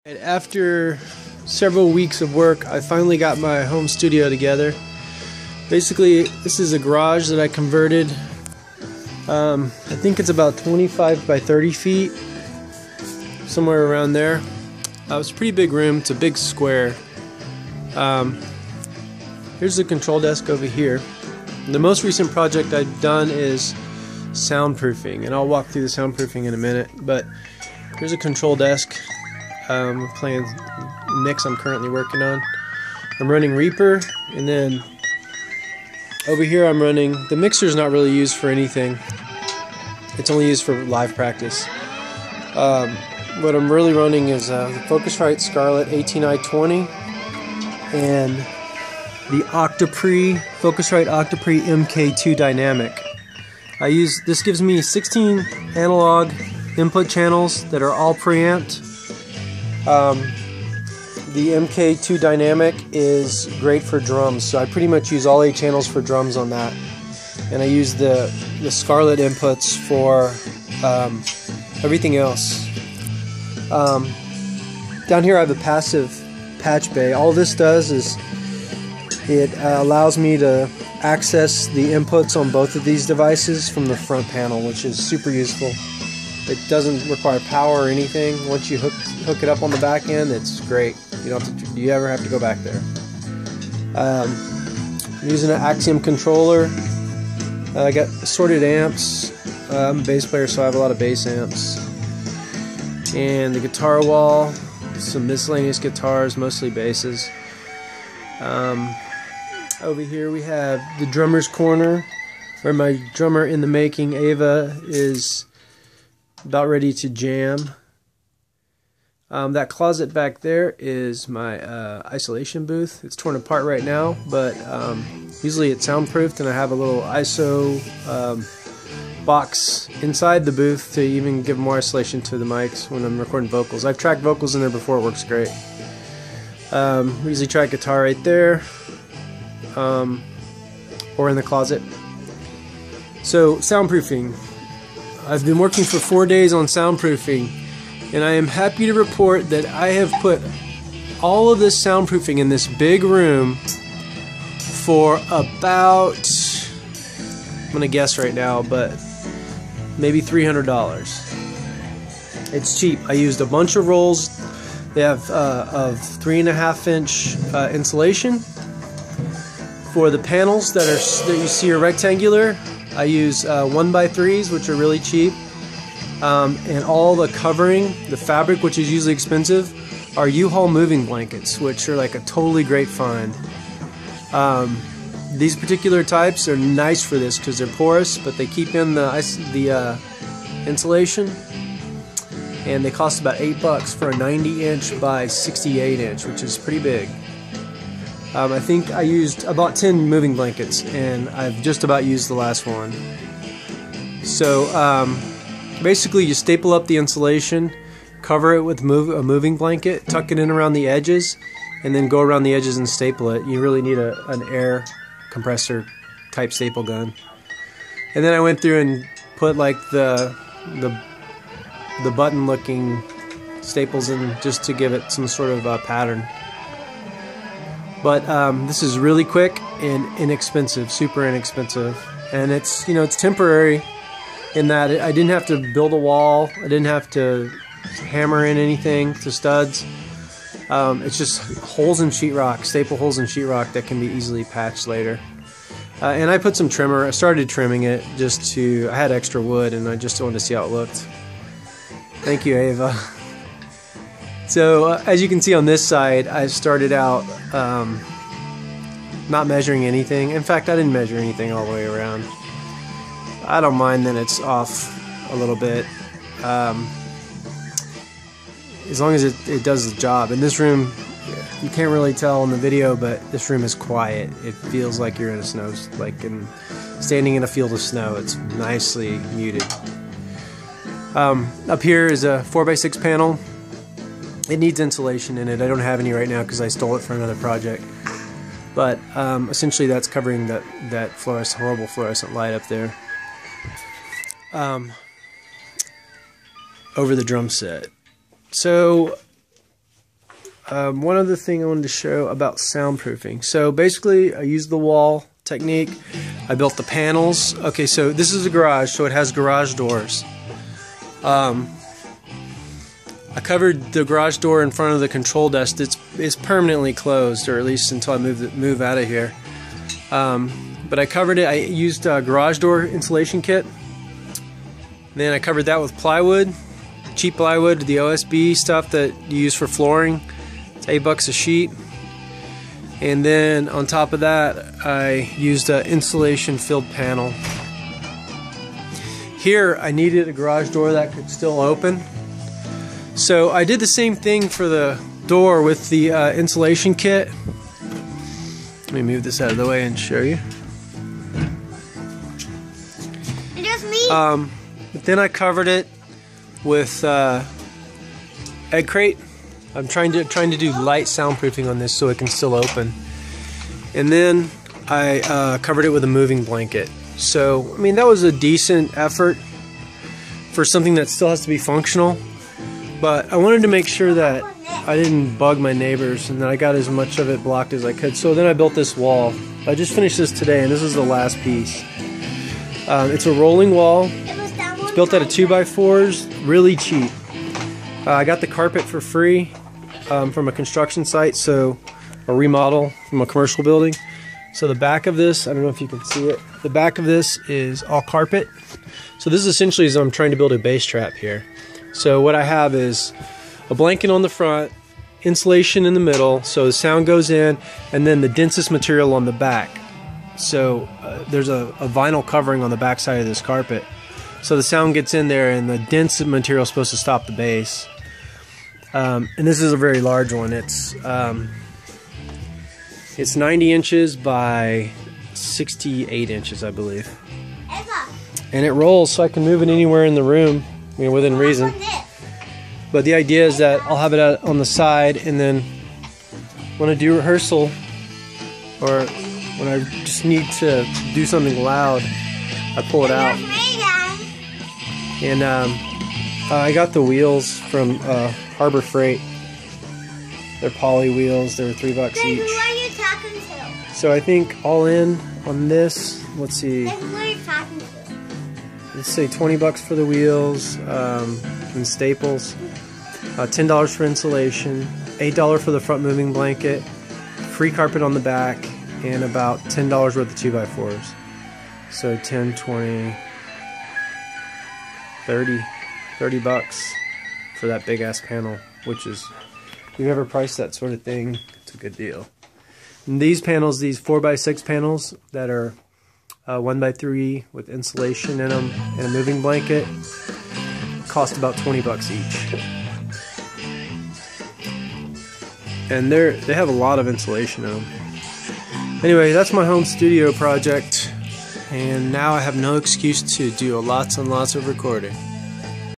And after several weeks of work, I finally got my home studio together. Basically, this is a garage that I converted. I think it's about 25 by 30 feet, somewhere around there. It's a pretty big room. It's a big square. Here's the control desk over here. The most recent project I've done is soundproofing, and I'll walk through the soundproofing in a minute. But here's a control desk. Playing mix I'm currently working on. I'm running Reaper, and then over here I'm running, the mixer's not really used for anything. It's only used for live practice. What I'm really running is the Focusrite Scarlett 18i20 and the Focusrite octopre MK2 dynamic. This gives me 16 analog input channels that are all preamped. The MK2 dynamic is great for drums, so I pretty much use all 8 channels for drums on that, and I use the Scarlett inputs for everything else. Down here I have a passive patch bay. All this does is it allows me to access the inputs on both of these devices from the front panel, which is super useful. It doesn't require power or anything. Once you hook it up on the back end, it's great. You don't have to, you ever have to go back there. I'm using an Axiom controller. I got assorted amps. I'm a bass player, so I have a lot of bass amps. And the guitar wall, some miscellaneous guitars, mostly basses. Over here we have the drummer's corner, where my drummer in the making, Ava, is about ready to jam. That closet back there is my isolation booth. It's torn apart right now, but usually it's soundproofed, and I have a little ISO box inside the booth to even give more isolation to the mics when I'm recording vocals. I've tracked vocals in there before, it works great. We usually track guitar right there, or in the closet. So, soundproofing. I've been working for 4 days on soundproofing, and I am happy to report that I have put all of this soundproofing in this big room for about, I'm going to guess right now, but maybe $300. It's cheap. I used a bunch of rolls. They have of 3.5-inch insulation. For the panels that you see are rectangular, I use 1x3s, which are really cheap, and all the covering, the fabric, which is usually expensive, are U-Haul moving blankets, which are like a totally great find. These particular types are nice for this because they're porous, but they keep in the insulation, and they cost about $8 for a 90-inch by 68-inch, which is pretty big. I think I bought 10 moving blankets, and I've just about used the last one. So basically you staple up the insulation, cover it with a moving blanket, tuck it in around the edges, and then go around the edges and staple it. You really need an air compressor type staple gun. And then I went through and put like the button looking staples in just to give it some sort of pattern. But this is really quick and inexpensive, super inexpensive, and it's temporary in that I didn't have to build a wall, I didn't have to hammer in anything to studs. It's just holes in sheetrock, staple holes in sheetrock that can be easily patched later. And I put some trimmer. I started trimming it I had extra wood, and I just wanted to see how it looked. Thank you, Ava. So as you can see on this side, I started out not measuring anything. In fact, I didn't measure anything all the way around. I don't mind that it's off a little bit, as long as it does the job. In this room, you can't really tell in the video, but this room is quiet. It feels like you're in standing in a field of snow. It's nicely muted. Up here is a 4x6 panel. It needs insulation in it. I don't have any right now because I stole it for another project. But essentially that's covering that horrible fluorescent light up there. Over the drum set. So one other thing I wanted to show about soundproofing. So basically I used the wall technique. I built the panels. Okay, so this is a garage, so it has garage doors. I covered the garage door in front of the control desk. It's permanently closed, or at least until I move out of here. But I covered it. I used a garage door insulation kit. Then I covered that with plywood, cheap plywood, the OSB stuff that you use for flooring. It's $8 a sheet. And then on top of that, I used an insulation filled panel. Here, I needed a garage door that could still open. So I did the same thing for the door with the insulation kit. Let me move this out of the way and show you. It's just me. But then I covered it with egg crate. I'm trying to do light soundproofing on this so it can still open. And then I covered it with a moving blanket. So I mean, that was a decent effort for something that still has to be functional. But I wanted to make sure that I didn't bug my neighbors and that I got as much of it blocked as I could. So then I built this wall. I just finished this today, and this is the last piece. It's a rolling wall. It's built out of 2x4s, really cheap. I got the carpet for free from a construction site, so a remodel from a commercial building. So the back of this, I don't know if you can see it, the back of this is all carpet. So this essentially is I'm trying to build a bass trap here. So what I have is a blanket on the front, insulation in the middle, so the sound goes in, and then the densest material on the back. So there's a vinyl covering on the back side of this carpet. So the sound gets in there, and the dense material is supposed to stop the bass. And this is a very large one. It's 90 inches by 68 inches, I believe. And it rolls, so I can move it anywhere in the room. I mean, within reason. But the idea is that I'll have it out on the side, and then when I do rehearsal, or when I just need to do something loud, I pull it out. And I got the wheels from Harbor Freight. They're poly wheels. They were $3 each. Who are you talking to? So I think all in on this, let's see. Who are you talking to? Let's say $20 for the wheels and staples, $10 for insulation, $8 for the front moving blanket, free carpet on the back, and about $10 worth of 2x4s. So 10, 20, 30 bucks for that big ass panel, which is, if you've ever priced that sort of thing, it's a good deal. And these panels, these 4x6 panels that are 1x3 with insulation in them and a moving blanket, cost about $20 each. And they have a lot of insulation in them. Anyway, that's my home studio project, and now I have no excuse to do lots and lots of recording.